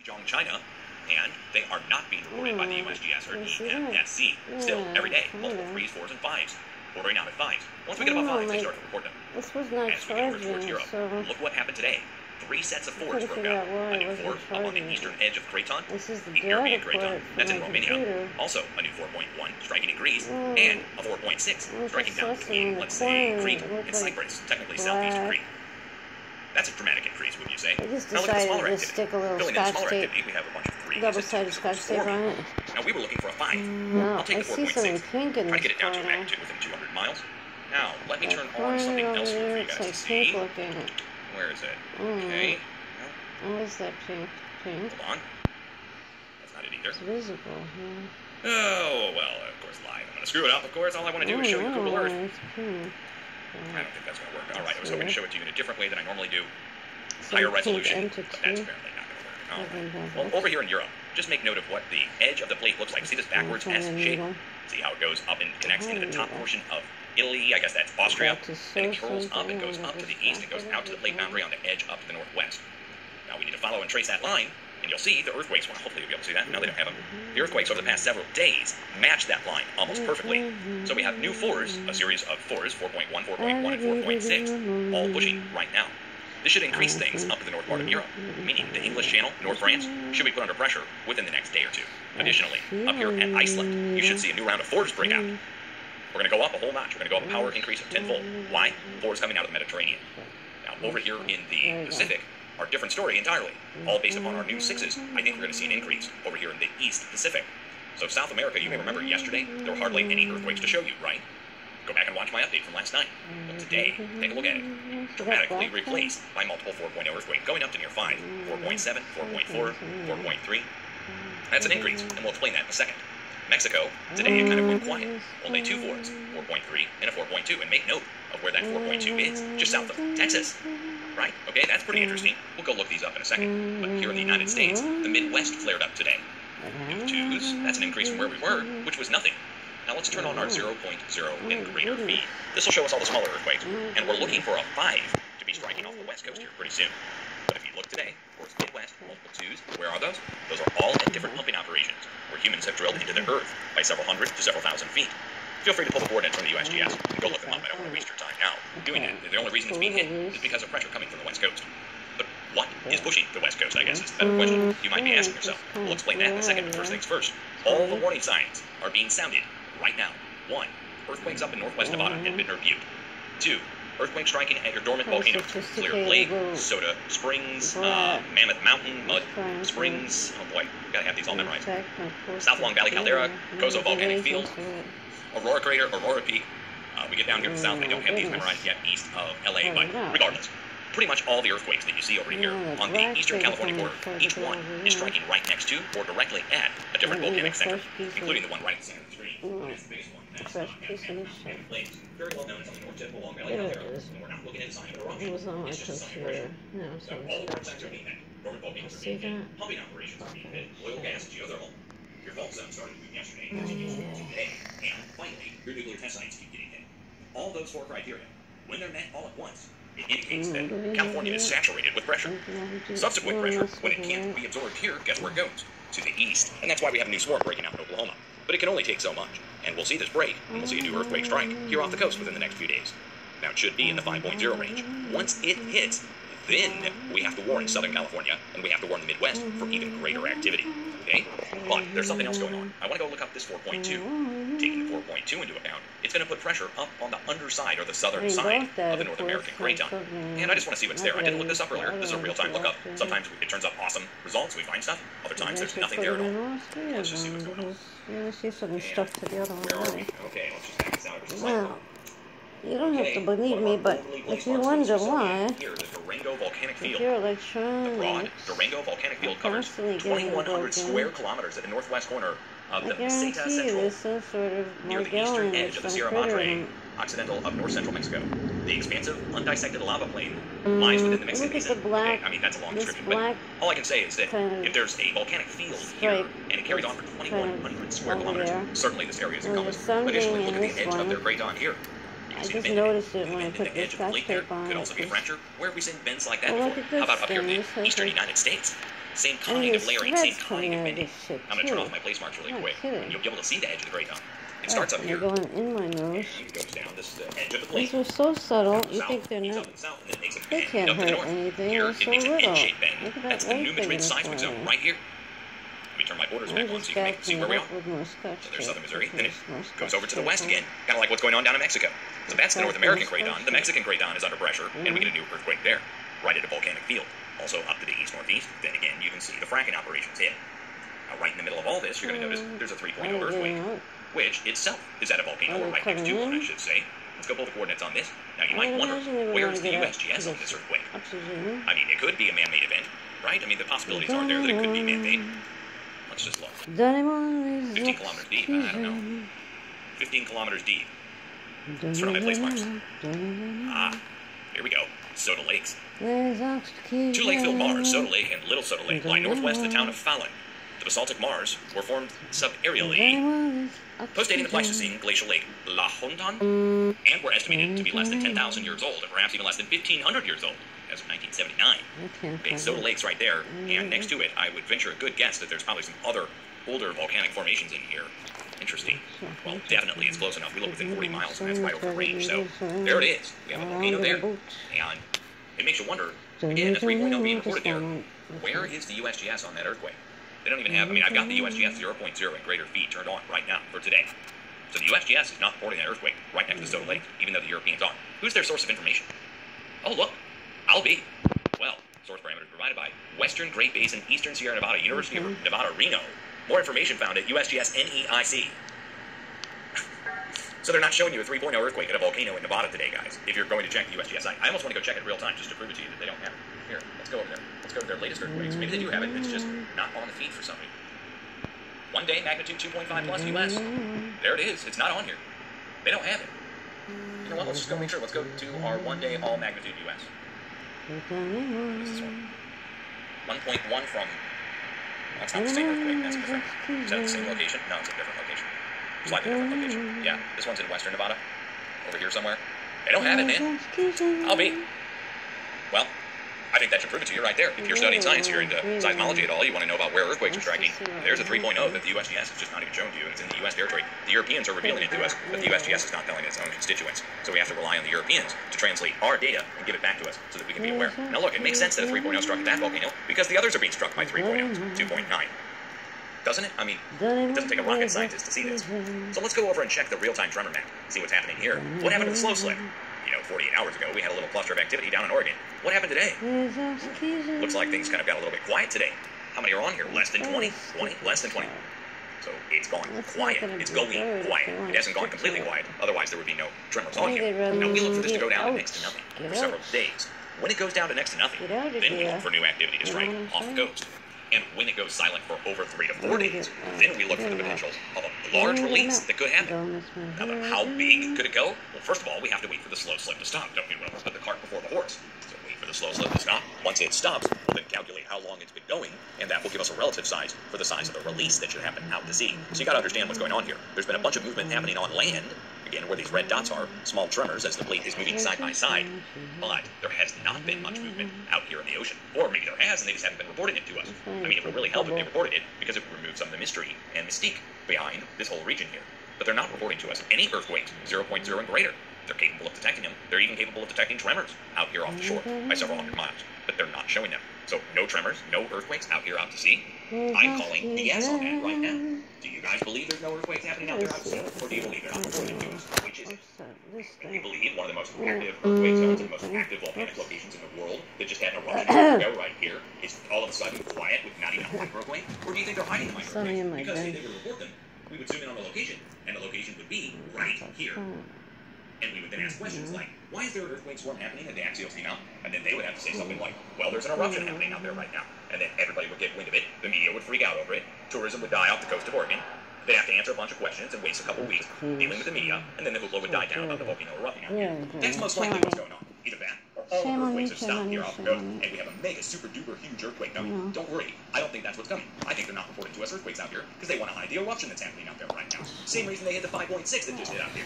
Zhejiang, China, and they are not being reported by the USGS or EMSC. Still, every day, multiple 3s, 4s, and 5s, bordering out at 5s. Once we get above 5s, they start to report them. This was not As we get over towards charging, Europe, so look what happened today. 3 sets of 4s couldn't broke figure out. out why A it new wasn't 4 up on the charging. eastern edge of Creighton, This is the the European data Creighton, port for that's in my Romania. computer. Also, a new 4.1 striking in Greece, and a 4.6 striking down between, let's say, Crete and Cyprus, technically southeast of Crete. That's a dramatic increase, wouldn't you say? I just Now look at the decided smaller to activity. stick a little Filling in the scotch smaller tape, activity, we have a bunch of 3s, double-sided scotch tape 4 on it. Now we were looking for a 5. No, I'll take I the see something 4.6. pink in Try to this get it down to a corner. magnitude within 200 miles. Now, let me That turn on corner something over else here there, for you it's guys like to pink see. looking. Where is it? Okay. No, What is that pink? Pink? hold on. That's not it either. It's visible, yeah. Oh, well, of course, live. I'm going to screw it up, of course. All I want to do is show you Google Earth. It's pink. I don't think that's going to work. All right, I was hoping to show it to you in a different way than I normally do. Some Higher pink resolution, but entity. that's apparently not going to work. All right. Well, Well, over here in Europe, just make note of what the edge of the plate looks like. See this backwards S shape? See how it goes up and connects into the top portion of Italy, I guess that's Austria, and it curls up and goes up to the east and goes out to the plate boundary on the edge up to the northwest. Now we need to follow and trace that line, and you'll see the earthquakes, well, hopefully you'll be able to see that, no they don't have them. The earthquakes over the past several days match that line almost perfectly. So we have new 4s, a series of 4s, 4.1, 4.1, and 4.6, all pushing right now. This should increase things up to the north part of Europe, meaning the English Channel, North France, should be put under pressure within the next day or two. Additionally, up here at Iceland, you should see a new round of 4s break out. We're going to go up a whole notch. We're going to go up a power increase of tenfold. Why? 4s coming out of the Mediterranean. Now, over here in the Pacific, our different story entirely, all based upon our new 6s. I think we're going to see an increase over here in the East Pacific. So South America, you may remember yesterday, there were hardly any earthquakes to show you, right? Go back and watch my update from last night. But today, take a look at it. Dramatically replaced by multiple 4.0 earthquakes, going up to near 5, 4.7, 4.4, 4.3. That's an increase, and we'll explain that in a second. Mexico, today it kind of went quiet. Only 2 4s, 4.3 and a 4.2. And make note of where that 4.2 is, just south of Texas. Right? Okay, that's pretty interesting. We'll go look these up in a second. But here in the United States, the Midwest flared up today. New 2s, that's an increase from where we were, which was nothing. Now let's turn on our 0.0 and greater feed. This will show us all the smaller earthquakes, and we're looking for a 5 to be striking off the west coast here pretty soon. But if you look today, of course, Midwest, multiple 2s, where are those? Those are all at different pumping operations, where humans have drilled into the earth by several hundred to several thousand feet. Feel free to pull the coordinates from the USGS and go look them up. I don't want to waste your time now doing it. The only reason it's being hit is because of pressure coming from the west coast. But what is pushing the west coast, I guess, is the better question you might be asking yourself. We'll explain that in a second, but first things first. All the warning signs are being sounded right now. 1. Earthquakes up in northwest Nevada and Bittner Butte. 2. Earthquake striking at your dormant volcanoes. Clear Lake, Soda Springs, Mammoth Mountain, Mud Springs. Oh boy, gotta have these all memorized. South Long Valley Caldera, Gozo Volcanic Field, Aurora Crater, Aurora Peak. We get down here to the south. I don't have these memorized yet east of LA, but regardless. Pretty much all the earthquakes that you see over here on the eastern California border, each one is striking right next to or directly at a different volcanic center, including the one right at the center of the screen. That's the biggest one. That's flames. Very well known. It's on the north tip of Long Valley Caldera, and we're not looking at a sign of eruption. It was on my It's just a sign of computer. pressure. No, So all the signs are being hit. Dormant volcanoes are being hit. Pumping operations are being hit. Oil, gas, geothermal. Your fault zone started moving yesterday, continues to move today, and finally, your nuclear test sites keep getting hit. All those 4 criteria, when they're met all at once, it indicates that California is saturated with pressure. Subsequent pressure, when it can't be absorbed here, guess where it goes? To the east. And that's why we have a new storm breaking out in Oklahoma. But it can only take so much. And we'll see this break, and we'll see a new earthquake strike here off the coast within the next few days. Now, it should be in the 5.0 range. Once it hits, then we have to warn Southern California, and we have to warn the Midwest for even greater activity. Okay? But there's something else going on. I want to go look up this 4.2. Taking the 4.2 into account, it's going to put pressure up on the underside or the southern side of the North American Creighton. And I just want to see what's there. I didn't look this up earlier. This is a real-time lookup. Sometimes it turns up awesome results. We find stuff. Other times there's nothing there at all. Let's just see what's going on. Yeah, she's putting stuff together already. Okay, let's just back this out. Well, you don't have to believe me, but if you wonder why, Here, the Durango Volcanic if Field. your The broad electronics Durango Volcanic Field covers constantly getting 2,100 broken, square kilometers at the northwest corner of I the Meseta guarantee you Central, there's some sort of near the eastern Magellan edge with of the some Sierra critter Madre in Occidental of north central Mexico. The expansive, undissected lava plain lies within the Mexican Look at Basin. the black, Okay, I mean, that's a long this description, but black all I can say is that kind of if there's a volcanic field here, stripe and it carries on for kind 2,100 square over kilometers, there. certainly this area is Well, encompassed. there's something Additionally, look in at this the edge of one. their craton here. You I can see just the bend noticed it in when I the put the edge of the scotch plate there tape on could it. also be a fracture. Where have we seen bends like that Well, look before? at this How about up here in thing. the This has eastern a United States? Same kind of layering, same kind of bending. Shit I'm going to turn off my place marks really quick. And you'll be able to see the edge of the Great Dome. It starts up here. They're going in my nose. And it goes down. This is the edge of the plate. These are so subtle. You think they're not? They can't hurt anything. They're so little. Look at that That's the New white thing in Madrid the seismic zone corner. right here. Let me turn my borders back on so you can see where we are. So there's southern Missouri. Then it goes over to the west again, kind of like what's going on down in Mexico. So that's the North American Great Dawn. The Mexican Great Dawn is under pressure, and we get a new earthquake there, right at a volcanic field. Also up to the east-northeast, then again, you can see the fracking operations hit. Now, right in the middle of all this, you're going to notice there's a 3.0 earthquake, which itself is at a volcano, or right next to one, I should say. Let's go pull the coordinates on this. Now, you might wonder, where's the USGS on this earthquake? I mean, it could be a man-made event, right? I mean, the possibilities are there that it could be man-made. Let's just look. 15 kilometers deep, I don't know. 15 kilometers deep. Let's turn on my place marks. Here we go. Soda Lakes. Two lake-filled Mars, Soda Lake and Little Soda Lake, lie northwest of the town of Fallon. The basaltic Mars were formed subaerially, postdating the Pleistocene glacial lake La Hontan, and were estimated to be less than 10,000 years old, and perhaps even less than 1,500 years old, as of 1979. Okay, Soda Lake's right there, and next to it, I would venture a good guess that there's probably some other older volcanic formations in here. Interesting. Well, definitely it's close enough. We look within 40 miles, and that's right over range. So, there it is. We have a volcano there, and it makes you wonder, again, a 3.0 being reported there, where is the USGS on that earthquake? They don't even have, I mean, I've got the USGS 0.0 in greater feet turned on right now for today. So the USGS is not reporting that earthquake right next to Soda Lake, even though the Europeans are. Who's their source of information? Oh, look, I'll be. Well, source parameters provided by Western Great Basin, Eastern Sierra Nevada, University of Nevada, Reno. More information found at USGS NEIC. So they're not showing you a 3.0 earthquake at a volcano in Nevada today, guys, if you're going to check the USGS site. I almost want to go check it in real time just to prove it to you that they don't have it. Here, let's go over there. Let's go to their latest earthquakes. Maybe they do have it, it's just not on the feed for some reason. One day, magnitude 2.5 plus US. There it is. It's not on here. They don't have it. You know what? Let's just go make sure. Let's go to our one-day all-magnitude US. What is this one? 1.1 from... That's not the same earthquake. That's a different... Is that the same location? No, it's a different location. Slightly different location. Yeah, this one's in western Nevada. Over here somewhere. They don't have it, man. I'll be. Well, I think that should prove it to you right there. If you're studying science, you're into seismology at all, you want to know about where earthquakes are striking, there's a 3.0 that the USGS is just not even showing to you, and it's in the U.S. territory. The Europeans are revealing it to us, but the USGS is not telling its own constituents. So we have to rely on the Europeans to translate our data and give it back to us so that we can be aware. Now look, it makes sense that a 3.0 struck at that volcano because the others are being struck by 3.0s, 2.9. Doesn't it? I mean, it doesn't take a rocket scientist to see this. So let's go over and check the real-time tremor map, see what's happening here. What happened to the slow slip? You know, 48 hours ago, we had a little cluster of activity down in Oregon. What happened today? Looks like things kind of got a little bit quiet today. How many are on here? Less than 20? 20? Less than 20. So it's gone quiet. It's going quiet. It hasn't gone completely quiet. Otherwise, there would be no tremors on here. Now, we look for this to go down to next to nothing for several days. When it goes down to next to nothing, then we look for new activity to strike off the coast. And when it goes silent for over 3 to 4 days, then we look for the potential of a large release that could happen. Now, how big could it go? Well, first of all, we have to wait for the slow slip to stop. Don't get me wrong, let's put the cart before the horse. So wait for the slow slip to stop. Once it stops, we'll then calculate how long it's been going, and that will give us a relative size for the size of the release that should happen out to sea. So you got to understand what's going on here. There's been a bunch of movement happening on land, again, where these red dots are, small tremors as the plate is moving side by side, but there has not been much movement out here in the ocean. Or maybe there has, and they just haven't been reporting it to us. I mean, it would really help if they reported it, because it would remove some of the mystery and mystique behind this whole region here. But they're not reporting to us any earthquakes, 0.0 and greater. They're capable of detecting them. They're even capable of detecting tremors out here off the shore by several hundred miles. But they're not showing them. So no tremors, no earthquakes out here out to sea. I'm calling BS on that right now. Do you guys believe there's no earthquakes happening out there out to sea? Or do you believe they're not reporting to us? Which is it? We believe one of the most active earthquake zones and the most active volcanic locations in the world that just had an eruption ago right here is all of a sudden quiet with not even a microquake? Or do you think they're hiding the microquakes? Because if they would report them, we would zoom in on the location, and the location would be right here. And we would then ask questions like, why is there an earthquake swarm happening at the axial seamount? And then they would have to say something like, well, there's an eruption happening out there right now. And then everybody would get wind of it, the media would freak out over it, tourism would die off the coast of Oregon, they'd have to answer a bunch of questions and waste a couple weeks dealing with the media, and then the hoopla would die down about the volcano erupting out here. That's most likely what's going on. Either that, or all the earthquakes have stopped here off the coast, and we have a mega super duper huge earthquake coming. Don't worry, I don't think that's what's coming. I think they're not reporting to us earthquakes out here, because they want to hide the eruption that's happening out there right now. Same reason they hit the 5.6 that just hit out here.